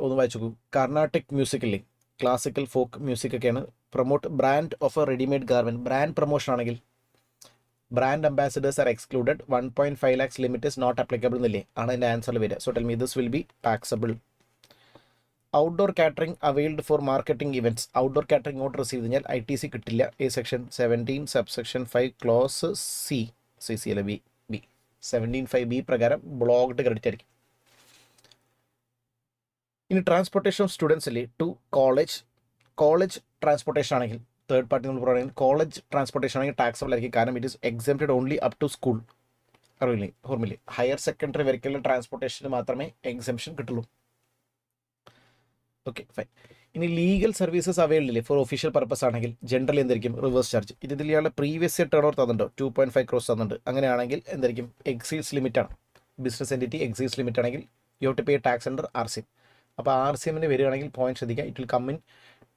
ഒന്ന് വായിച്ചു നോക്കൂ. കർണാട്ടിക് മ്യൂസിക്കില്ലേ, ക്ലാസിക്കൽ ഫോക്ക് മ്യൂസിക് ഒക്കെയാണ്. Promote brand of a readymade garment, brand promotion ആണെങ്കിൽ brand ambassadors are excluded. 1.5 lakhs limit is not applicable എന്നില്ലേ, ആണ് എൻ്റെ ആൻസറിൽ വരിക. So tell me this will be taxable. Outdoor catering availed for marketing events, outdoor catering ഇങ്ങോട്ട് receive ചെയ്താൽ ITC കിട്ടില്ല. Section 17 subsection 5 clause C അല്ല ബി 17(5)(b) പ്രകാരം ബ്ലോക്ക്ഡ് ക്രെഡിറ്റ് ആയിരിക്കും. ഇനി ട്രാൻസ്പോർട്ടേഷൻ ഓഫ് സ്റ്റുഡൻസ് അല്ലേ ടു കോളേജ് ട്രാൻസ്പോർട്ടേഷൻ ആണെങ്കിൽ, third party നമ്മൾ പറയുന്നത് കോളേജ് ട്രാൻസ്പോർട്ടേഷൻ ആണെങ്കിൽ ടാക്സബിൾ ആയിരിക്കും. കാരണം it is exempted only up to school. ഓർമ്മയില്ലേ, ഹയർ സെക്കൻഡറി വരെയുള്ള ട്രാൻസ്പോർട്ടേഷന് മാത്രമേ എക്സംഷൻ കിട്ടുള്ളൂ. Okay fine. ഇനി ലീഗൽ സർവീസസ് അവൈലബിൾ ഇല്ലേ ഫോർ ഒഫീഷ്യൽ പർപ്പസ് ആണെങ്കിൽ ജനറലി എന്തായിരിക്കും റിവേഴ്സ് ചാർജ്. ഇതിൽ ഇയാളുടെ പ്രീവിയസ് ഇയർ ടേൺ ഓവർ തന്നിട്ടുണ്ടോ, 2.5 crores തന്നിട്ടുണ്ട്. അങ്ങനെയാണെങ്കിൽ എന്തായിരിക്കും എക്സീഡ്സ് ലിമിറ്റ് ആണ്. ബിസിനസ് എൻറ്റിറ്റി എക്സീഡ്സ് ലിമിറ്റ് ആണെങ്കിൽ you have to pay tax under RCM. അപ്പോൾ RCM വരികയാണെങ്കിൽ പോയിന്റ് ശ്രദ്ധിക്കുക, it will come in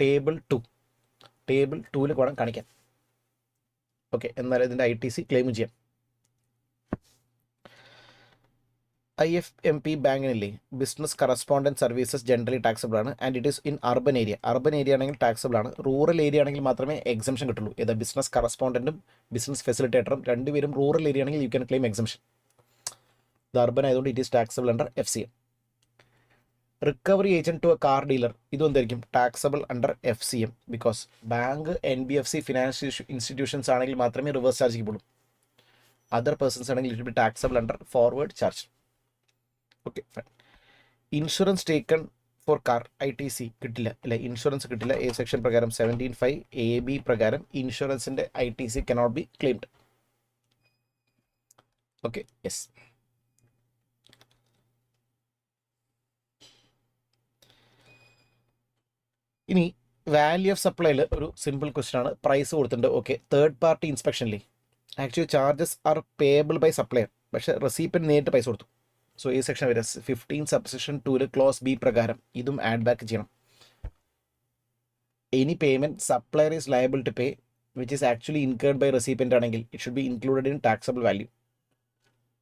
table 2 വേണം കാണിക്കാൻ. ഓക്കെ, എന്നാൽ ഇതിൻ്റെ ITC ക്ലെയിം ചെയ്യാം. IFMP ബാങ്കിനില്ലേ business correspondent services generally taxable ആണ് and it is in urban area ആണെങ്കിൽ ടാക്സബിൾ ആണ്. റൂറൽ ഏരിയ ആണെങ്കിൽ മാത്രമേ എക്സംഷൻ കിട്ടുള്ളൂ. ഏതാ ബിസിനസ് കറസ്പോണ്ടൻറ്റും ബിസിനസ് ഫെസിലിറ്റേറ്ററും രണ്ടുപേരും റൂറൽ ഏരിയ ആണെങ്കിൽ യു ക്യാൻ ക്ലെയിം എക്സംഷൻ. ഇത് അർബൻ ആയതുകൊണ്ട് it is taxable under FCM. Recovery agent to a car dealer, ഇതും എന്തായിരിക്കും taxable under FCM because bank NBFC financial institutions ആണെങ്കിൽ മാത്രമേ റിവേഴ്സ് ചാർജ് ചെയ്യുള്ളൂ. അതർ പേഴ്സൺസ് ആണെങ്കിൽ it be taxable under forward charge. Okay fine. Insurance taken for car ITC കിട്ടില്ല അല്ലെ, insurance കിട്ടില്ല. Section പ്രകാരം 17(5)(a)(b) പ്രകാരം ഇൻഷുറൻസിൻ്റെ ITC cannot be claimed. Okay yes. ഇനി വാല്യൂ ഓഫ് സപ്ലൈയിൽ ഒരു സിമ്പിൾ ക്വസ്റ്റൻ ആണ്. പ്രൈസ് കൊടുത്തിട്ടുണ്ട്. ഓക്കെ, തേർഡ് പാർട്ടി ഇൻസ്പെക്ഷനിൽ actually charges are payable by supplier, പക്ഷേ റെസിപ്പിയന്റ് നേരിട്ട് പൈസ കൊടുത്തു. സോ ഈ സെക്ഷൻ വരെ 15 സബ്സെക്ഷൻ 2 ക്ലോസ് B പ്രകാരം ഇതും ആഡ് ബാക്ക് ചെയ്യണം. Any payment supplier is liable to pay which is actually incurred by recipient ആണെങ്കിൽ it should be included in taxable value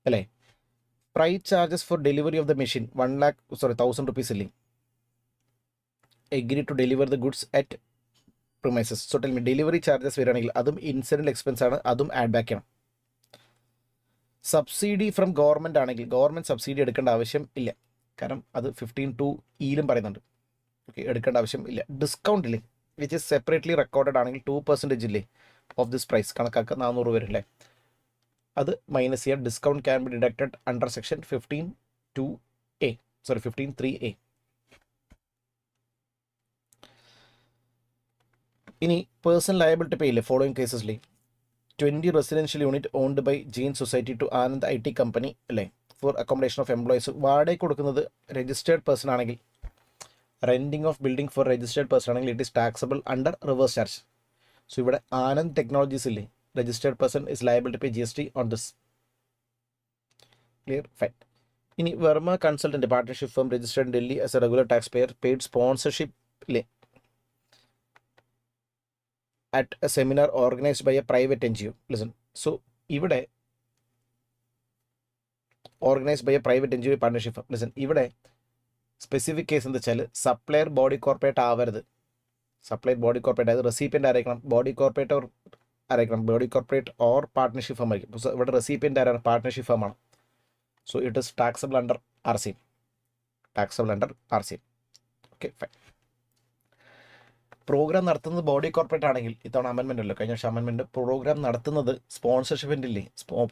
അല്ലേ. Price charges for delivery of the machine 1,00,000 rupees ഇല്ലേ, agree to deliver the goods at premises. So tell me delivery charges വരികയാണെങ്കിൽ അതും incident expense ആണ്, അതും add back ചെയ്യണം. Subsidy from government ആണെങ്കിൽ government subsidy എടുക്കേണ്ട ആവശ്യം ഇല്ല, കാരണം അത് 15(2)(e) പറയുന്നുണ്ട്. ഓക്കെ, എടുക്കേണ്ട ആവശ്യം ഇല്ല. ഡിസ്കൗണ്ട് ഇല്ലേ വിച്ച് ഇസ് സെപ്പറേറ്റ്ലി റെക്കോർഡഡ് ആണെങ്കിൽ 2% ഇല്ലേ ഓഫ് ദിസ് പ്രൈസ് കണക്കാക്കുക 400 വരും അല്ലേ, അത് മൈനസ് ചെയ്യാം. Discount can be deducted under section 15(3)(a). ഇനി പേഴ്സൺ ലയബിലിറ്റി പേ ഇല്ലേ ഫോളോയിങ് കേസസിലെ 20 residential unit owned by Jain society to Anand IT company അല്ലേ ഫോർ അക്കോമഡേഷൻ ഓഫ് എംപ്ലോയീസ്. വാടകയ്ക്ക് കൊടുക്കുന്നത് രജിസ്റ്റേർഡ് പേഴ്സൺ ആണെങ്കിൽ, renting of building for registered person ആണെങ്കിൽ it is taxable under reverse charge. So ഇവിടെ Anand technologies ഇല്ലേ registered person is liable to pay GST on this. Clear fine. ഇനി Verma consultant partnership firm registered Delhi as A regular tax pair paid sponsorship ഇല്ലേ at a seminar organized by a private NGO. Listen, so ഇവിടെ organised by a private NGO partnership. Listen, ഇവിടെ specific case എന്താ വെച്ചാൽ supplier body corporate ആവരുത്. Supplier body corporate അതായത് recipient ആയിരിക്കണം, body corporate or partnership firm ആയിരിക്കും. So ഇവിടെ recipient ആരാണ്, പാർട്ണർഷിപ്പ് ഫേമാണ്. So it is taxable under RCM. Okay fine. Program നടത്തുന്നത് ബോഡി കോർപ്പറേറ്റ് ആണെങ്കിൽ ഇത്തവണ അമെൻമെൻ്റ് അല്ലോ, കഴിഞ്ഞ വർഷം അമെൻമെൻറ്റ്. പ്രോഗ്രാം നടത്തുന്നത് സ്പോൺസർഷിപ്പിൻ്റെ ഇല്ലേ,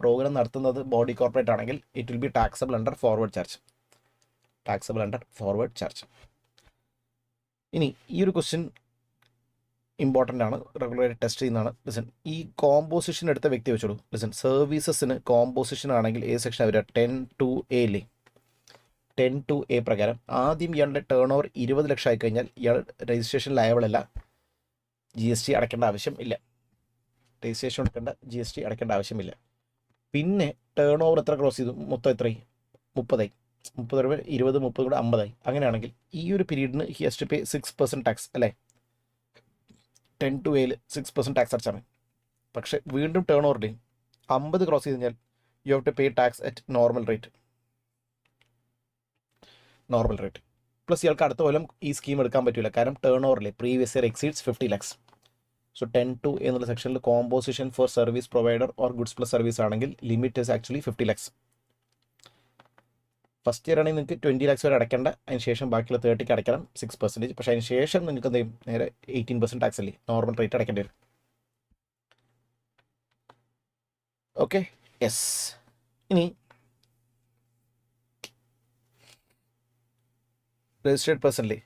പ്രോഗ്രാം നടത്തുന്നത് ബോഡി കോർപ്പറേറ്റ് ആണെങ്കിൽ it will be taxable under forward charge. ഇനി ഈ ഒരു ക്വസ്റ്റ്യൻ ഇമ്പോർട്ടൻ്റ് ആണ്, റെഗുലറായിട്ട് ടെസ്റ്റ് ചെയ്യുന്നതാണ്. ലിസൺ, ഈ കോമ്പോസിഷൻ എടുത്ത വ്യക്തി വെച്ചോളൂ. ലിസൺ, സർവീസസിന് കോമ്പോസിഷൻ ആണെങ്കിൽ സെക്ഷൻ വരിക 10(2)(a) ഇല്ലേ, 10(2)(a) പ്രകാരം ആദ്യം ഇയാളുടെ ടേൺ ഓവർ 20 ലക്ഷം ആയിക്കഴിഞ്ഞാൽ ഇയാൾ രജിസ്ട്രേഷൻ ലയബിളല്ല, GST അടയ്ക്കേണ്ട ആവശ്യം ഇല്ല. രജിസ്ട്രേഷൻ എടുക്കേണ്ട GST അടയ്ക്കേണ്ട ആവശ്യമില്ല. പിന്നെ ടേൺ ഓവർ എത്ര ക്രോസ് ചെയ്തു, മൊത്തം എത്രയായി, 30 രൂപ, 20, 30 കൂടെ 50. അങ്ങനെയാണെങ്കിൽ ഈ ഒരു പീരീഡിന് he has to pay 6% tax അല്ലേ. 10(2)(a) 6% tax അടച്ചാണ്. പക്ഷേ വീണ്ടും ടേൺ ഓവർ ഡേ 50 ക്രോസ് ചെയ്ത് കഴിഞ്ഞാൽ you have to pay tax at normal rate. Plus ഇയാൾക്ക് അടുത്ത കൊല്ലം ഈ സ്കീം എടുക്കാൻ പറ്റില്ല, കാരണം ടേൺ ഓവറിലെ previous year exceeds 50 lakhs. So 10(2) എന്നുള്ള സെക്ഷനിൽ composition for service provider or goods plus service ആണെങ്കിൽ limit is actually 50 lakhs. First year ആണെങ്കിൽ നിങ്ങൾക്ക് 20 lakhs വരെ അടയ്ക്കേണ്ട, അതിന് ശേഷം ബാക്കിയുള്ള 30 അടയ്ക്കണം 6%. പക്ഷേ അതിന് ശേഷം നിങ്ങൾക്ക് എന്ത് ചെയ്യും, നേരെ 18% ടാക്സ് അല്ലേ, നോർമൽ റേറ്റ് അടയ്ക്കേണ്ടി വരും. Okay, yes. ഇനി രജിസ്റ്റേർഡ് പേഴ്സണലി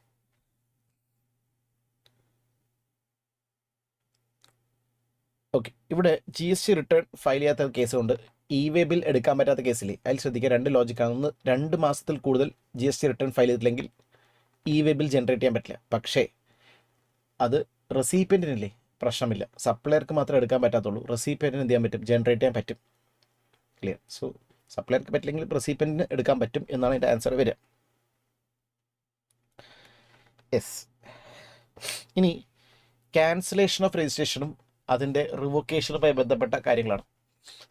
ഓക്കെ, ഇവിടെ GST റിട്ടേൺ ഫയൽ ചെയ്യാത്ത കേസുകൊണ്ട് ഇ-വേ ബിൽ എടുക്കാൻ പറ്റാത്ത കേസിൽ അതിൽ ശ്രദ്ധിക്കുക, 2 ലോജിക്കാണ്. ഒന്ന്, 2 മാസത്തിൽ കൂടുതൽ GST റിട്ടേൺ ഫയൽ ചെയ്തില്ലെങ്കിൽ ഇ-വേ ബിൽ ജനറേറ്റ് ചെയ്യാൻ പറ്റില്ല. പക്ഷേ അത് റെസിപ്പിയൻറ്റിനില്ലേ പ്രശ്നമില്ല, സപ്ലയർക്ക് മാത്രമേ എടുക്കാൻ പറ്റാത്തുള്ളൂ. റെസിപ്പിയൻറ്റിന് എന്ത് ചെയ്യാൻ പറ്റും, ജനറേറ്റ് ചെയ്യാൻ പറ്റും. ക്ലിയർ. സോ സപ്ലയർക്ക് പറ്റില്ലെങ്കിൽ റെസിപ്പിയൻറ്റിന് എടുക്കാൻ പറ്റും എന്നാണ് എൻ്റെ ആൻസർ വരിക. യെസ്. ഇനി ക്യാൻസലേഷൻ ഓഫ് രജിസ്ട്രേഷനും അതിൻ്റെ റിവോക്കേഷനുമായി ബന്ധപ്പെട്ട കാര്യങ്ങളാണ്.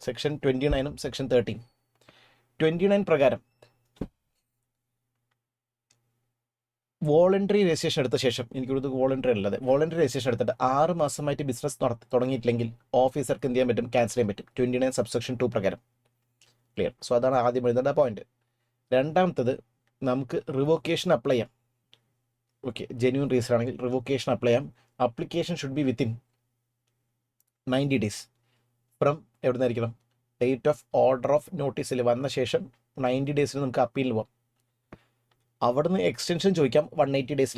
Section 29 section 13. 29 പ്രകാരം വോളണ്ടറി രജിസ്ട്രേഷൻ എടുത്ത ശേഷം, എനിക്കൊരു വോളണ്ടറി അല്ലാതെ വോളണ്ടറി രജിസ്ട്രേഷൻ എടുത്തിട്ട് 6 മാസമായിട്ട് ബിസിനസ് തുടങ്ങിയിട്ടില്ലെങ്കിൽ ഓഫീസർക്ക് എന്ത് ചെയ്യാൻ പറ്റും, ക്യാൻസൽ ചെയ്യാൻ പറ്റും 29 സബ്സെക്ഷൻ 2 പ്രകാരം. ക്ലിയർ. സോ അതാണ് ആദ്യം എഴുതേണ്ട പോയിന്റ്. രണ്ടാമത്തത്, നമുക്ക് റിവോക്കേഷൻ അപ്ലൈ ചെയ്യാം. ഓക്കെ, ജെന്യൂൻ റീസൺ ആണെങ്കിൽ റിവോക്കേഷൻ അപ്ലൈ ചെയ്യാം. Application should be within 90 days from എവിടെ നിന്നായിരിക്കണം, ഡേറ്റ് ഓഫ് ഓർഡർ ഓഫ് നോട്ടീസിൽ വന്ന ശേഷം 90 days നമുക്ക് അപ്പീൽ പോകാം. അവിടുന്ന് എക്സ്റ്റൻഷൻ ചോദിക്കാം 180 days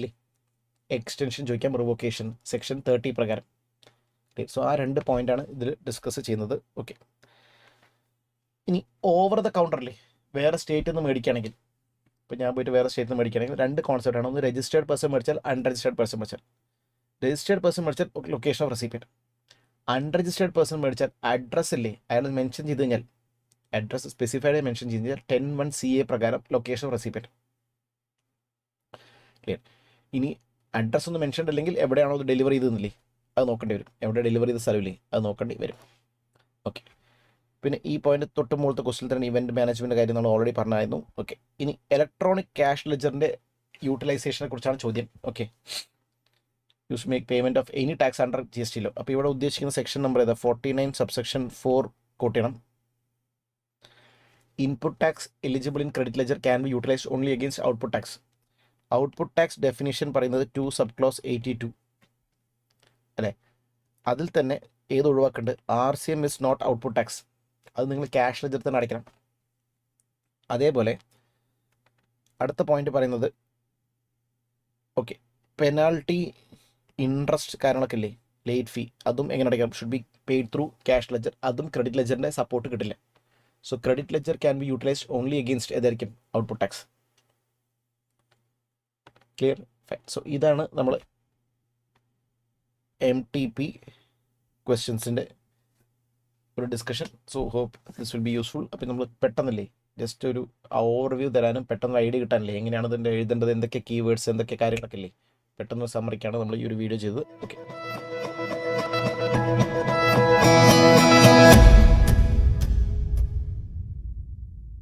എക്സ്റ്റൻഷൻ ചോദിക്കാം റിവോക്കേഷൻ സെക്ഷൻ 30 പ്രകാരം. സോ ആ 2 പോയിന്റാണ് ഇതിൽ ഡിസ്കസ് ചെയ്യുന്നത്. ഓക്കെ, ഇനി ഓവർ ദ കൗണ്ടറിൽ വേറെ സ്റ്റേറ്റിൽ നിന്ന് മേടിക്കുകയാണെങ്കിൽ, ഇപ്പോൾ ഞാൻ പോയിട്ട് വേറെ സ്റ്റേറ്റിൽ നിന്ന് മേടിക്കുകയാണെങ്കിൽ 2 കോൺസെപ്റ്റാണ്. ഒന്ന് രജിസ്റ്റേർഡ് പേഴ്സൺ മേടിച്ചാൽ, അൺരജിസ്റ്റേർഡ് പേഴ്സൺ മേടിച്ചാൽ. രജിസ്റ്റേർഡ് പേഴ്സൺ മേടിച്ചാൽ location of recipient. Unregistered person മേടിച്ചാൽ അഡ്രസ്സ് ഇല്ലേ അയാൾ മെൻഷൻ ചെയ്ത് കഴിഞ്ഞാൽ, അഡ്രസ്സ് സ്പെസിഫൈഡ് ആയി മെൻഷൻ ചെയ്ത് കഴിഞ്ഞാൽ 10(1)(CA) പ്രകാരം ലൊക്കേഷൻ ഓഫ് റെസിപ്പിയൻറ്റ്. ക്ലിയർ. ഇനി അഡ്രസ്സ് ഒന്നും മെൻഷൻ അല്ലെങ്കിൽ എവിടെയാണോ അത് ഡെലിവറി ചെയ്തെന്നില്ലേ അത് നോക്കേണ്ടി വരും, എവിടെ ഡെലിവറി ചെയ്ത സ്ഥലമില്ലേ അത് നോക്കേണ്ടി വരും. ഓക്കെ, പിന്നെ ഈ പോയിന്റ് തൊട്ട് മുകളിലത്തെ ക്വസ്റ്റിൽ തന്നെ ഇവന്റ് മാനേജ്മെന്റ് കാര്യം നമ്മൾ ഓൾറെഡി പറഞ്ഞായിരുന്നു. ഓക്കെ, ഇനി ഇലക്ട്രോണിക് ക്യാഷ് ലെജറിന്റെ യൂട്ടിലൈസേഷനെ കുറിച്ചാണ് ചോദ്യം. Okay, use make payment of any tax under GST law. അപ്പോൾ ഇവിടെ ഉദ്ദേശിക്കുന്ന സെക്ഷൻ നമ്പർ ഏതാ, 49 സബ്സെക്ഷൻ 4 കോട്ട് ചെയ്യണം. Input tax eligible in credit ledger can be utilised only against output tax. Output tax definition പറയുന്നത് 2 sub clause 82 അല്ലേ. അതിൽ തന്നെ ഏത് ഒഴിവാക്കുന്നുണ്ട്, RCM is not output tax. അത് നിങ്ങൾ ക്യാഷ് ലെജർ തന്നെ അടയ്ക്കണം. അതേപോലെ അടുത്ത പോയിന്റ് പറയുന്നത്, ഓക്കെ, പെനാൾട്ടി ഇൻട്രസ്റ്റ് കാര്യങ്ങളൊക്കെ ഇല്ലേ, ലേറ്റ് ഫീ, അതും എങ്ങനെ അടയ്ക്കാം, should be paid through cash ledger. അതും ക്രെഡിറ്റ് ലെജറിൻ്റെ സപ്പോർട്ട് കിട്ടില്ല. So credit ledger can be utilised only against ഏതായിരിക്കും, ഔട്ട്പുട്ട് ടാക്സ്. ക്ലിയർ. സോ ഇതാണ് നമ്മൾ MTP ക്വസ്റ്റ്യൻസിൻ്റെ ഒരു discussion. So hope this will be useful. അപ്പം നമ്മൾ പെട്ടെന്നല്ലേ ജസ്റ്റ് ഒരു ഓവർവ്യൂ തരാനും പെട്ടെന്ന് ഐഡിയ കിട്ടാനല്ലേ എങ്ങനെയാണ് ഇതിൻ്റെ എഴുതേണ്ടത്, എന്തൊക്കെ കീവേഡ്സ് എന്തൊക്കെ കാര്യങ്ങളൊക്കെ അല്ലേ, പെട്ടെന്ന് സമ്മറിക്കാണ് നമ്മൾ ഈ ഒരു വീഡിയോ ചെയ്തത്. ഓക്കെ.